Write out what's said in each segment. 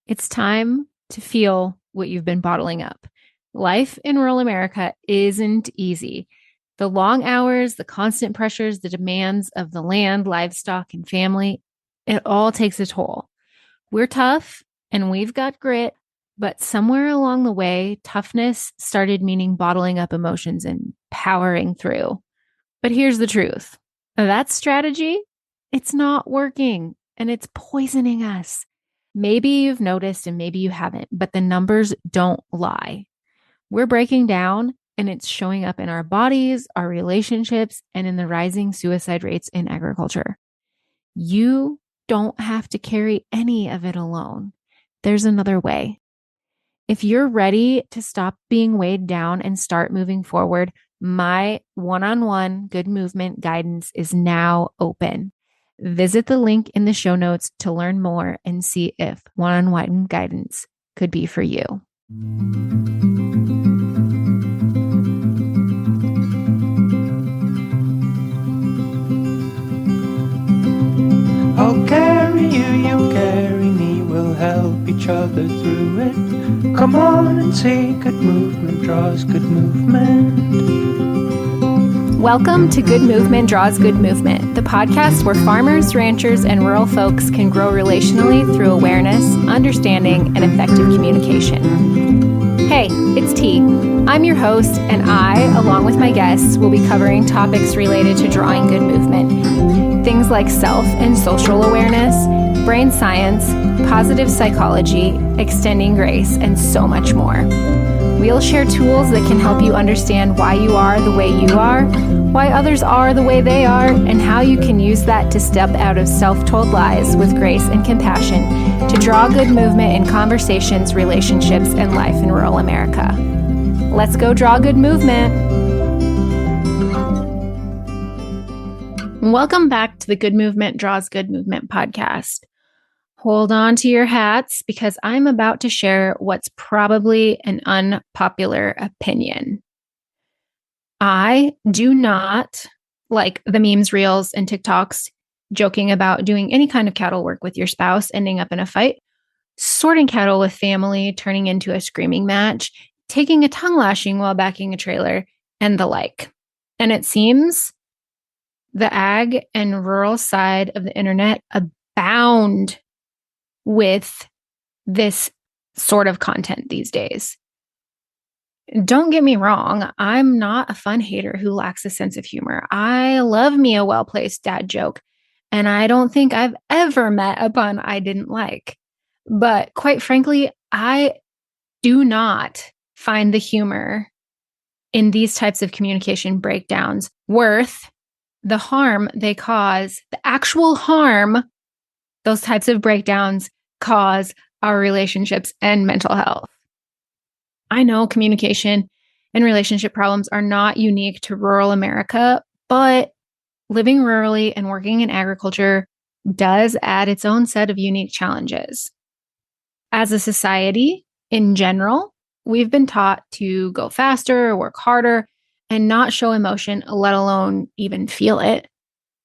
It's time to feel what you've been bottling up. Life in rural America isn't easy. The long hours, the constant pressures, the demands of the land, livestock, and family, it all takes a toll. We're tough and we've got grit, but somewhere along the way, toughness started meaning bottling up emotions and powering through. But here's the truth. That strategy, it's not working and it's poisoning us. Maybe you've noticed and maybe you haven't, but the numbers don't lie. We're breaking down and it's showing up in our bodies, our relationships, and in the rising suicide rates in agriculture. You don't have to carry any of it alone. There's another way. If you're ready to stop being weighed down and start moving forward, my one-on-one good movement guidance is now open. Visit the link in the show notes to learn more and see if one-on-one guidance could be for you. I'll carry you, you carry me, we'll help each other through it. Come on and say good movement draws good movement. Welcome to Good Movement Draws Good Movement, the podcast where farmers, ranchers, and rural folks can grow relationally through awareness, understanding, and effective communication. Hey, it's T. I'm your host, and I, along with my guests, will be covering topics related to drawing good movement. Things like self and social awareness, brain science, positive psychology, extending grace, and so much more. We'll share tools that can help you understand why you are the way you are, why others are the way they are, and how you can use that to step out of self-told lies with grace and compassion to draw good movement in conversations, relationships, and life in rural America. Let's go draw good movement. Welcome back to the Good Movement Draws Good Movement podcast. Hold on to your hats because I'm about to share what's probably an unpopular opinion. I do not like the memes, reels, and TikToks joking about doing any kind of cattle work with your spouse, ending up in a fight, sorting cattle with family, turning into a screaming match, taking a tongue lashing while backing a trailer, and the like. And it seems the ag and rural side of the internet abound with this sort of content these days. Don't get me wrong, I'm not a fun hater who lacks a sense of humor. I love me a well-placed dad joke, and I don't think I've ever met a pun I didn't like. But quite frankly, I do not find the humor in these types of communication breakdowns worth the harm they cause, the actual harm those types of breakdowns cause our relationships and mental health. I know communication and relationship problems are not unique to rural America, but living rurally and working in agriculture does add its own set of unique challenges. As a society, in general, we've been taught to go faster, work harder, and not show emotion, let alone even feel it.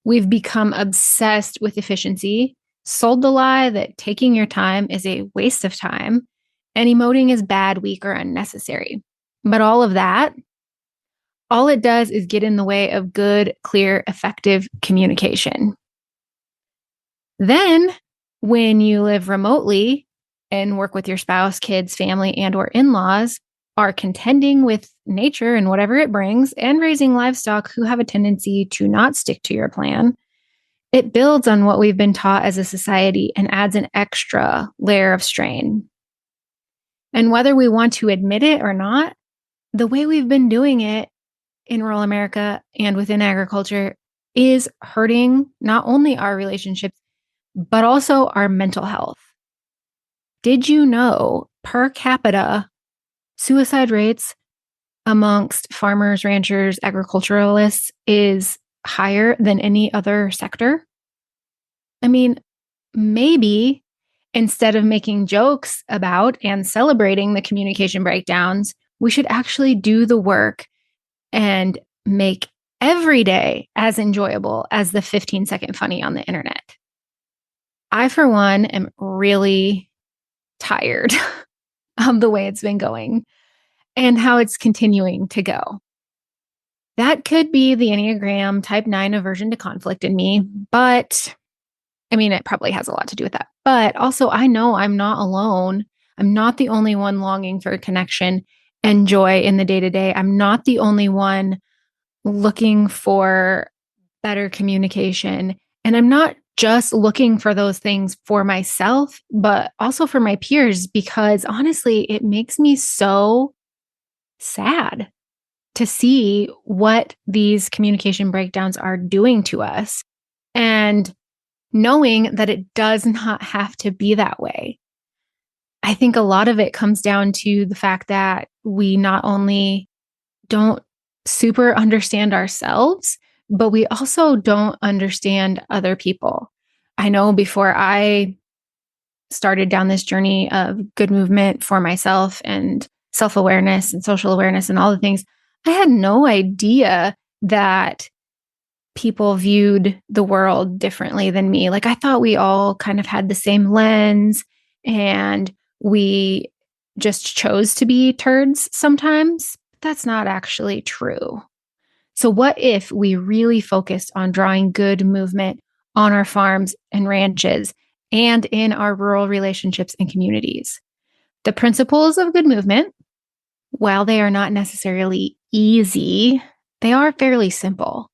We've become obsessed with efficiency, sold the lie that taking your time is a waste of time and emoting is bad, weak, or unnecessary. But all of that, all it does is get in the way of good, clear, effective communication. Then, when you live remotely and work with your spouse, kids, family, and or in-laws, are contending with nature and whatever it brings, and raising livestock who have a tendency to not stick to your plan, it builds on what we've been taught as a society and adds an extra layer of strain. And whether we want to admit it or not, the way we've been doing it in rural America and within agriculture is hurting not only our relationships, but also our mental health. Did you know per capita suicide rates amongst farmers, ranchers, agriculturalists is higher than any other sector? I mean, maybe instead of making jokes about and celebrating the communication breakdowns, we should actually do the work and make every day as enjoyable as the 15-second funny on the internet. I, for one, am really tired of the way it's been going and how it's continuing to go. That could be the Enneagram type 9 aversion to conflict in me, but I mean, it probably has a lot to do with that. But also, I know I'm not alone. I'm not the only one longing for connection and joy in the day to day. I'm not the only one looking for better communication. And I'm not just looking for those things for myself, but also for my peers, because honestly, it makes me so sad to see what these communication breakdowns are doing to us. And knowing that it does not have to be that way. I think a lot of it comes down to the fact that we not only don't super understand ourselves, but we also don't understand other people. I know before I started down this journey of good movement for myself and self awareness and social awareness and all the things, I had no idea that people viewed the world differently than me. Like I thought we all kind of had the same lens and we just chose to be turds sometimes. That's not actually true. So, what if we really focused on drawing good movement on our farms and ranches and in our rural relationships and communities? The principles of good movement, while they are not necessarily easy, they are fairly simple.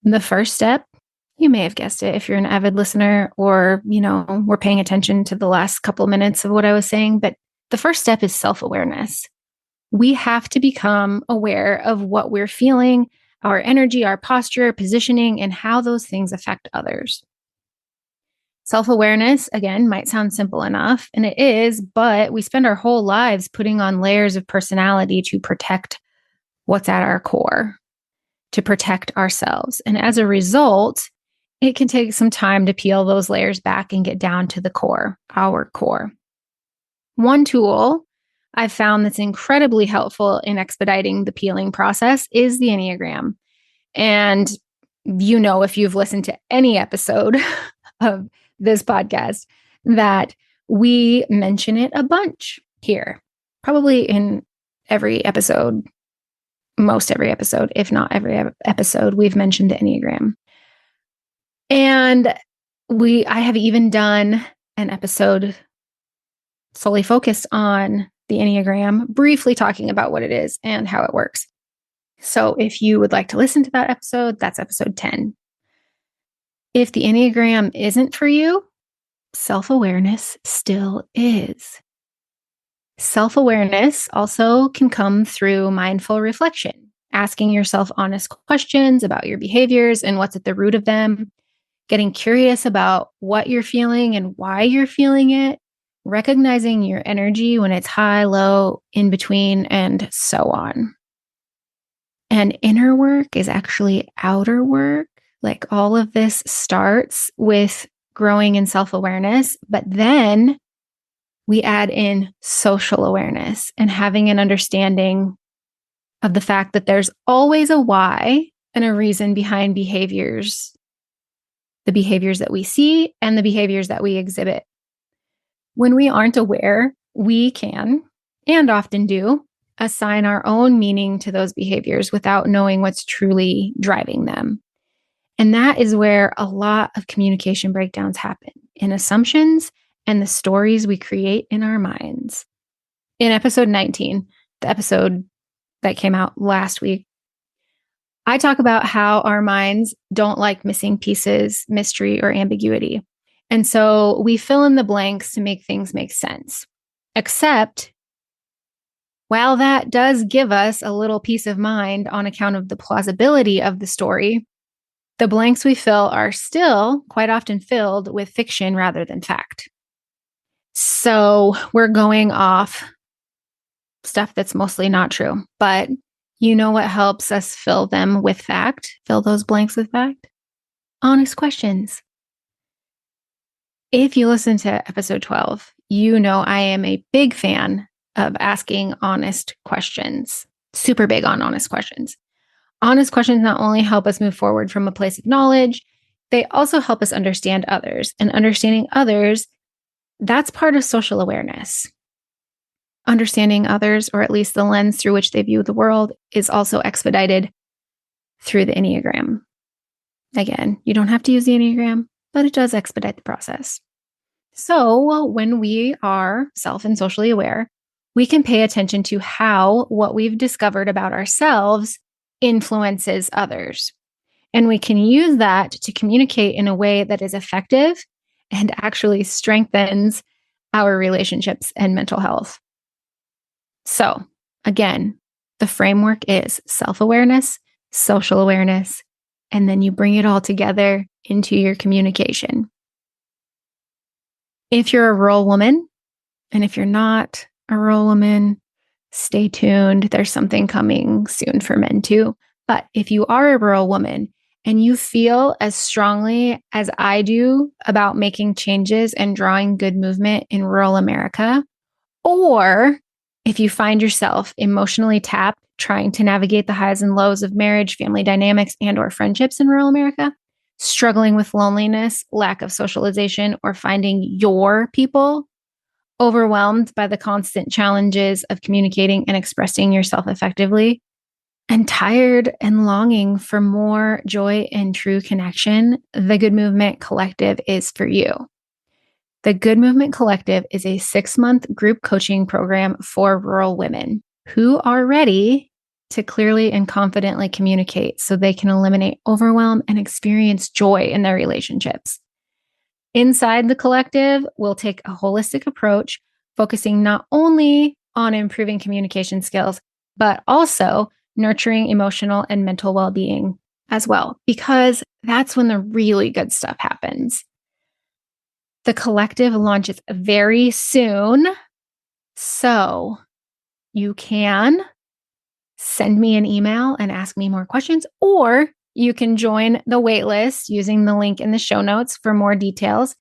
The first step, you may have guessed it if you're an avid listener or, were paying attention to the last couple minutes of what I was saying, but the first step is self-awareness. We have to become aware of what we're feeling, our energy, our posture, positioning, and how those things affect others. Self-awareness, again, might sound simple enough, and it is, but we spend our whole lives putting on layers of personality to protect what's at our core, to protect ourselves. And as a result, it can take some time to peel those layers back and get down to the core, our core. One tool I've found that's incredibly helpful in expediting the peeling process is the Enneagram. And if you've listened to any episode of this podcast, that we mention it a bunch here, probably in every episode, most every episode, if not every episode, we've mentioned the Enneagram. And I have even done an episode solely focused on the Enneagram, briefly talking about what it is and how it works. So if you would like to listen to that episode, that's episode 10. If the Enneagram isn't for you, self-awareness still is. Self-awareness also can come through mindful reflection, asking yourself honest questions about your behaviors and what's at the root of them, getting curious about what you're feeling and why you're feeling it, recognizing your energy when it's high, low, in between, and so on. And inner work is actually outer work. Like all of this starts with growing in self-awareness, but then we add in social awareness and having an understanding of the fact that there's always a why and a reason behind behaviors, the behaviors that we see and the behaviors that we exhibit. When we aren't aware, we can, and often do, assign our own meaning to those behaviors without knowing what's truly driving them. And that is where a lot of communication breakdowns happen, in assumptions and the stories we create in our minds. In episode 19, the episode that came out last week, I talk about how our minds don't like missing pieces, mystery, or ambiguity. And so we fill in the blanks to make things make sense. Except, while that does give us a little peace of mind on account of the plausibility of the story, the blanks we fill are still quite often filled with fiction rather than fact. So we're going off stuff that's mostly not true. But you know what helps us fill them with fact? Fill those blanks with fact? Honest questions. If you listen to episode 12, you know I am a big fan of asking honest questions. Super big on honest questions. Honest questions not only help us move forward from a place of knowledge, they also help us understand others. And understanding others That's part of social awareness. Understanding others, or at least the lens through which they view the world, is also expedited through the Enneagram. Again, you don't have to use the Enneagram, but it does expedite the process. So when we are self and socially aware, we can pay attention to how what we've discovered about ourselves influences others. And we can use that to communicate in a way that is effective and actually strengthens our relationships and mental health. So again, the framework is self-awareness, social awareness, and then you bring it all together into your communication. If you're a rural woman, and if you're not a rural woman, stay tuned. There's something coming soon for men too. But if you are a rural woman and you feel as strongly as I do about making changes and drawing good movement in rural America, or if you find yourself emotionally tapped trying to navigate the highs and lows of marriage, family dynamics, and or friendships in rural America, struggling with loneliness, lack of socialization, or finding your people, overwhelmed by the constant challenges of communicating and expressing yourself effectively, and tired and longing for more joy and true connection, the Good Movement Collective is for you. The Good Movement Collective is a 6-month group coaching program for rural women who are ready to clearly and confidently communicate so they can eliminate overwhelm and experience joy in their relationships. Inside the collective, we'll take a holistic approach, focusing not only on improving communication skills, but also nurturing emotional and mental well-being as well, because that's when the really good stuff happens. The collective launches very soon, so you can send me an email and ask me more questions, or you can join the waitlist using the link in the show notes for more details.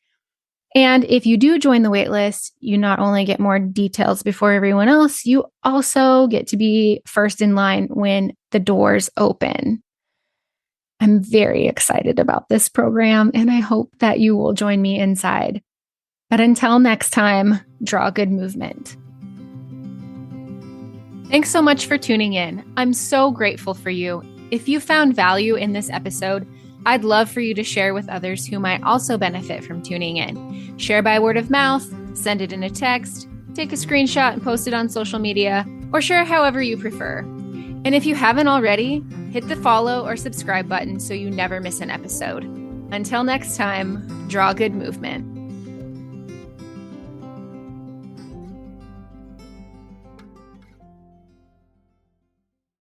And if you do join the waitlist, you not only get more details before everyone else, you also get to be first in line when the doors open. I'm very excited about this program, and I hope that you will join me inside. But until next time, draw good movement. Thanks so much for tuning in. I'm so grateful for you. If you found value in this episode, I'd love for you to share with others who might also benefit from tuning in. Share by word of mouth, send it in a text, take a screenshot and post it on social media, or share however you prefer. And if you haven't already, hit the follow or subscribe button so you never miss an episode. Until next time, draw good movement.